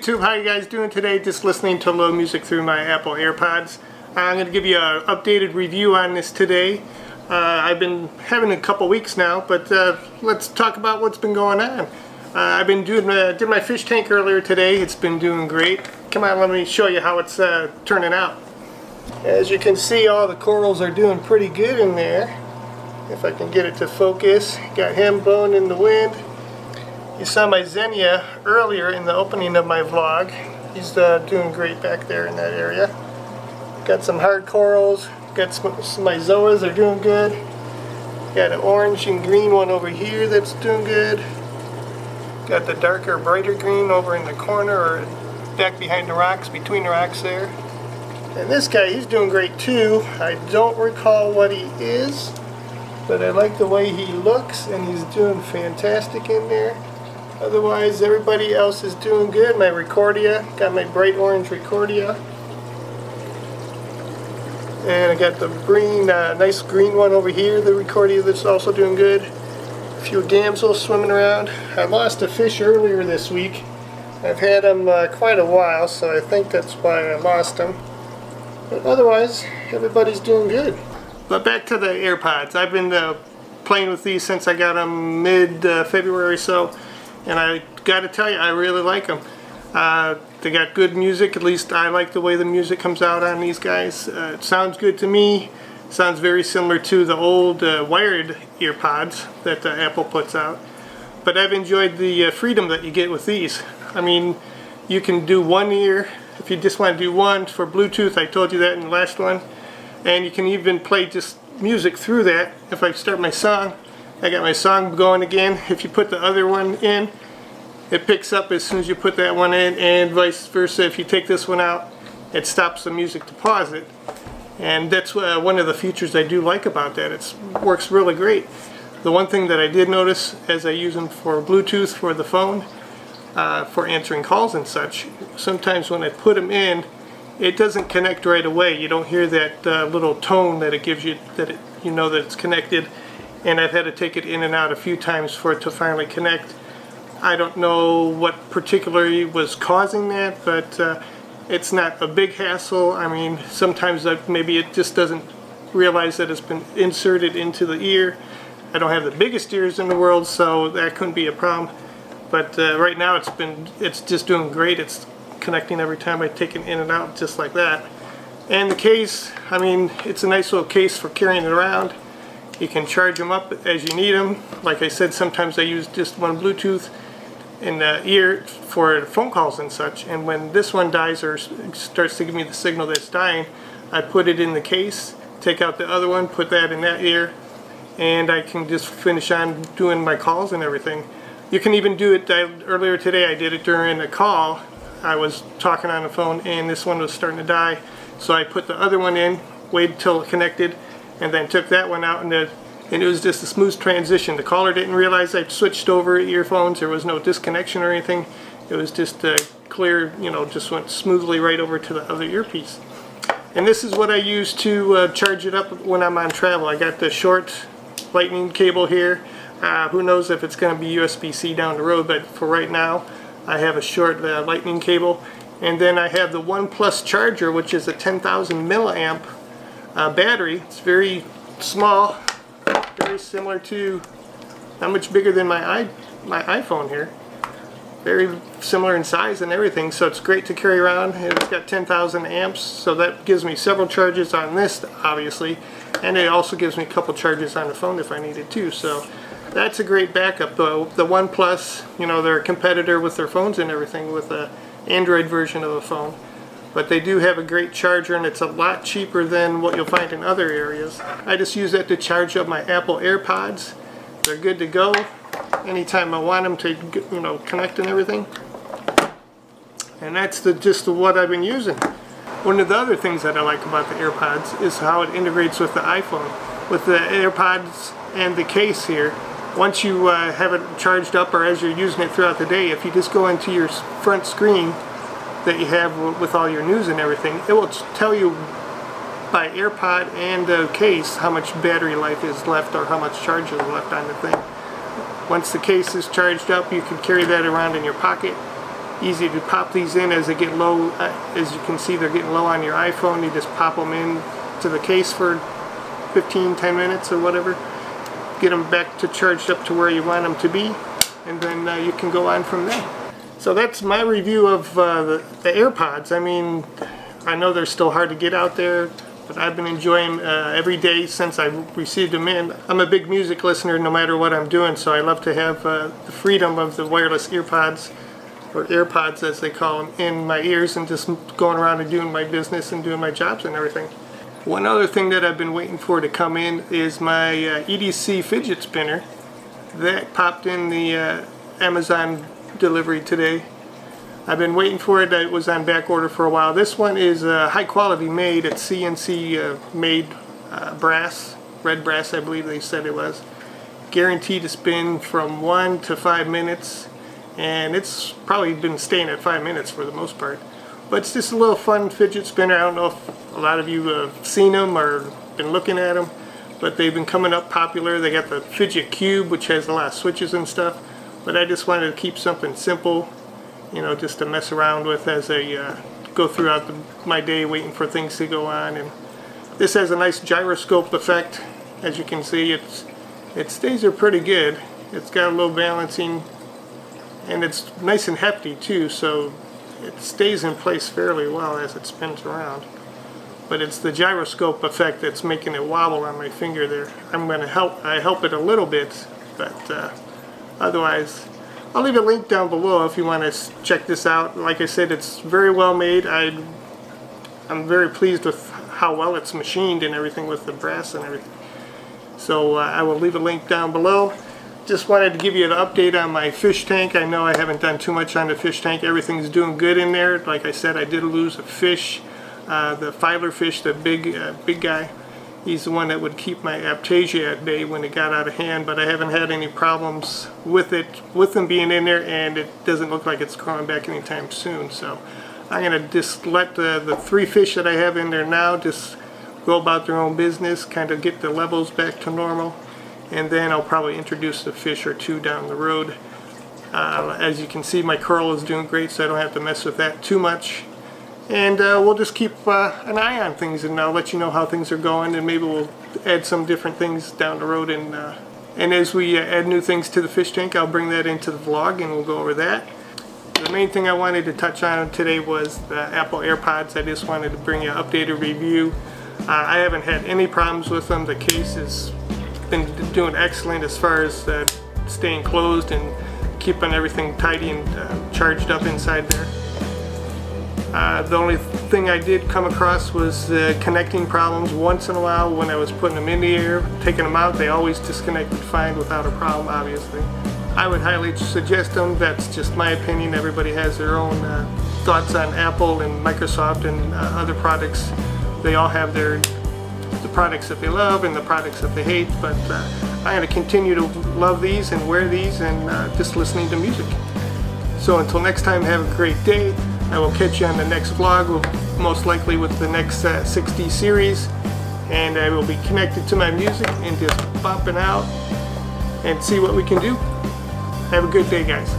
YouTube, how you guys doing today? Just listening to low music through my Apple AirPods. I'm going to give you an updated review on this today. I've been having a couple weeks now, but let's talk about what's been going on. I've been did my fish tank earlier today. It's been doing great. Come on, let me show you how it's turning out. As you can see, all the corals are doing pretty good in there. If I can get it to focus. Got him blowing in the wind. You saw my Xenia earlier in the opening of my vlog. He's doing great back there in that area. Got some hard corals. Got some my Zoas are doing good. Got an orange and green one over here that's doing good. Got the darker, brighter green over in the corner or back behind the rocks, between the rocks there. And this guy, he's doing great too. I don't recall what he is, but I like the way he looks, and he's doing fantastic in there. Otherwise, everybody else is doing good. My Recordia, got my bright orange Recordia. And I got the green, nice green one over here, the Recordia, that's also doing good. A few damsels swimming around. I lost a fish earlier this week. I've had him quite a while, so I think that's why I lost him. But otherwise, everybody's doing good. But back to the AirPods. I've been playing with these since I got them mid-February or so. And I gotta tell you, I really like them. They got good music. At least I like the way the music comes out on these guys. It sounds good to me. Sounds very similar to the old wired earpods that Apple puts out. But I've enjoyed the freedom that you get with these. I mean, you can do one ear if you just want to do one for Bluetooth. I told you that in the last one. And you can even play just music through that. If I start my song, I got my song going again. If you put the other one in, it picks up as soon as you put that one in, and vice versa. If you take this one out, it stops the music to pause it. And that's one of the features I do like about that. It works really great. The one thing that I did notice as I use them for Bluetooth for the phone, for answering calls and such, sometimes when I put them in, it doesn't connect right away. You don't hear that little tone that it gives you, that you know that it's connected. And I've had to take it in and out a few times for it to finally connect. I don't know what particularly was causing that, but it's not a big hassle. I mean, sometimes maybe it just doesn't realize that it's been inserted into the ear. I don't have the biggest ears in the world, so that couldn't be a problem. But right now it's just doing great. It's connecting every time I take it in and out, just like that. And the case, I mean, it's a nice little case for carrying it around. You can charge them up as you need them. Like I said, sometimes I use just one Bluetooth in the ear for phone calls and such. And when this one dies or starts to give me the signal that it's dying, I put it in the case, take out the other one, put that in that ear, and I can just finish on doing my calls and everything. You can even do it, earlier today I did it during a call. I was talking on the phone and this one was starting to die. So I put the other one in, waited till it connected, and then took that one out, and it was just a smooth transition. The caller didn't realize I switched over earphones. There was no disconnection or anything. It was just clear, you know, just went smoothly right over to the other earpiece. And this is what I use to charge it up when I'm on travel. I got the short lightning cable here. Who knows if it's going to be USB-C down the road, but for right now I have a short lightning cable. And then I have the OnePlus charger, which is a 10,000 milliamp battery. It's very small, very similar to, not much bigger than my iPhone here. Very similar in size and everything, so it's great to carry around. It's got 10,000 amps, so that gives me several charges on this, obviously, and it also gives me a couple charges on the phone if I needed to. So that's a great backup. The OnePlus, you know, they're a competitor with their phones and everything, with the Android version of a phone. But they do have a great charger, and it's a lot cheaper than what you'll find in other areas. I just use that to charge up my Apple AirPods. They're good to go anytime I want them to, you know, connect and everything. And that's just what I've been using. One of the other things that I like about the AirPods is how it integrates with the iPhone. With the AirPods and the case here, once you have it charged up, or as you're using it throughout the day, if you just go into your front screen that you have with all your news and everything, it will tell you by AirPod and the case how much battery life is left or how much charge is left on the thing. Once the case is charged up, you can carry that around in your pocket Easy to pop these in as they get low. As you can see, they're getting low on your iPhone. You just pop them in to the case for 10 minutes or whatever. Get them back to charged up to where you want them to be, and then you can go on from there. So that's my review of the AirPods. I mean, I know they're still hard to get out there, but I've been enjoying every day since I received them in. I'm a big music listener no matter what I'm doing, so I love to have the freedom of the wireless earpods, or AirPods as they call them, in my ears and just going around and doing my business and doing my jobs and everything. One other thing that I've been waiting for to come in is my EDC fidget spinner. That popped in the Amazon delivery today. I've been waiting for it. It was on back order for a while. This one is high quality made. It's CNC made brass, red brass I believe they said it was. Guaranteed to spin from 1 to 5 minutes, and it's probably been staying at 5 minutes for the most part. But it's just a little fun fidget spinner. I don't know if a lot of you have seen them or been looking at them, but they've been coming up popular. They got the Fidget Cube, which has a lot of switches and stuff, but I just wanted to keep something simple, you know, just to mess around with as I go throughout my day waiting for things to go on. And this has a nice gyroscope effect. As you can see, it stays there pretty good. It's got a little balancing, and it's nice and hefty too, so it stays in place fairly well as it spins around. But it's the gyroscope effect that's making it wobble on my finger there. I help it a little bit, but otherwise, I'll leave a link down below if you want to check this out. Like I said, it's very well made. I'm very pleased with how well it's machined and everything with the brass and everything. So I will leave a link down below. Just wanted to give you an update on my fish tank. I know I haven't done too much on the fish tank. Everything's doing good in there. Like I said, I did lose a fish, the filer fish, the big guy. He's the one that would keep my Aptasia at bay when it got out of hand, but I haven't had any problems with them being in there, and it doesn't look like it's coming back anytime soon. So I'm going to just let the 3 fish that I have in there now just go about their own business, kind of get the levels back to normal, and then I'll probably introduce a fish or 2 down the road. As you can see, my coral is doing great, so I don't have to mess with that too much. And we'll just keep an eye on things, and I'll let you know how things are going, and maybe we'll add some different things down the road. And as we add new things to the fish tank, I'll bring that into the vlog and we'll go over that. The main thing I wanted to touch on today was the Apple AirPods. I just wanted to bring you an updated review. I haven't had any problems with them. The case has been doing excellent as far as staying closed and keeping everything tidy and charged up inside there. The only thing I did come across was connecting problems once in a while when I was putting them in the air. Taking them out, they always disconnected fine without a problem, obviously. I would highly suggest them. That's just my opinion. Everybody has their own thoughts on Apple and Microsoft and other products. They all have the products that they love and the products that they hate, but I'm going to continue to love these and wear these and just listening to music. So until next time, have a great day. I will catch you on the next vlog, most likely with the next 6D series, and I will be connected to my music and just bumping out and see what we can do. Have a good day, guys.